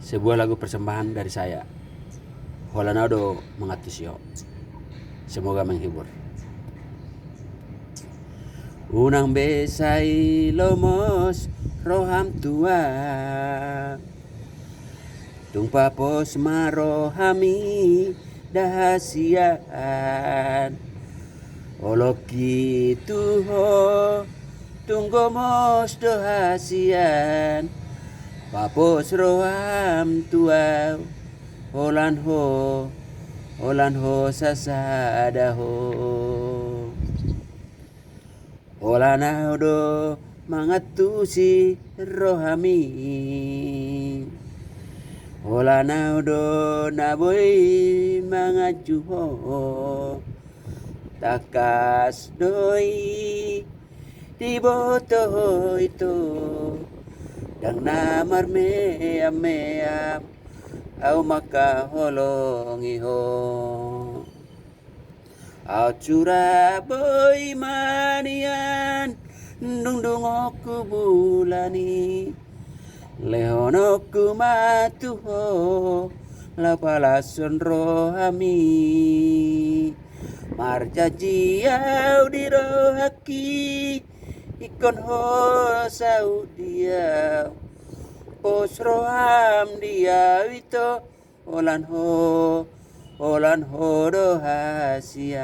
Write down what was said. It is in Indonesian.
Sebuah lagu persembahan dari saya, Holanado Mengatusio. Semoga menghibur. Unang besay lomos roham tua, tung papos marohami dahasian. Oloki tuho tunggomos dohasian, papos roham tua, holan ho sasadaho. Holanado mangatusi rohami, Holanado naboy mangajuho, takas doi diboto itu dang namar mea au makaholongi ho. Au cura boy manian dungdungoku bulani lehonoku matuho lapalason rohami marjaji au dirohaki ikon ho saudia pos roham dia wito Holan ho dohasian.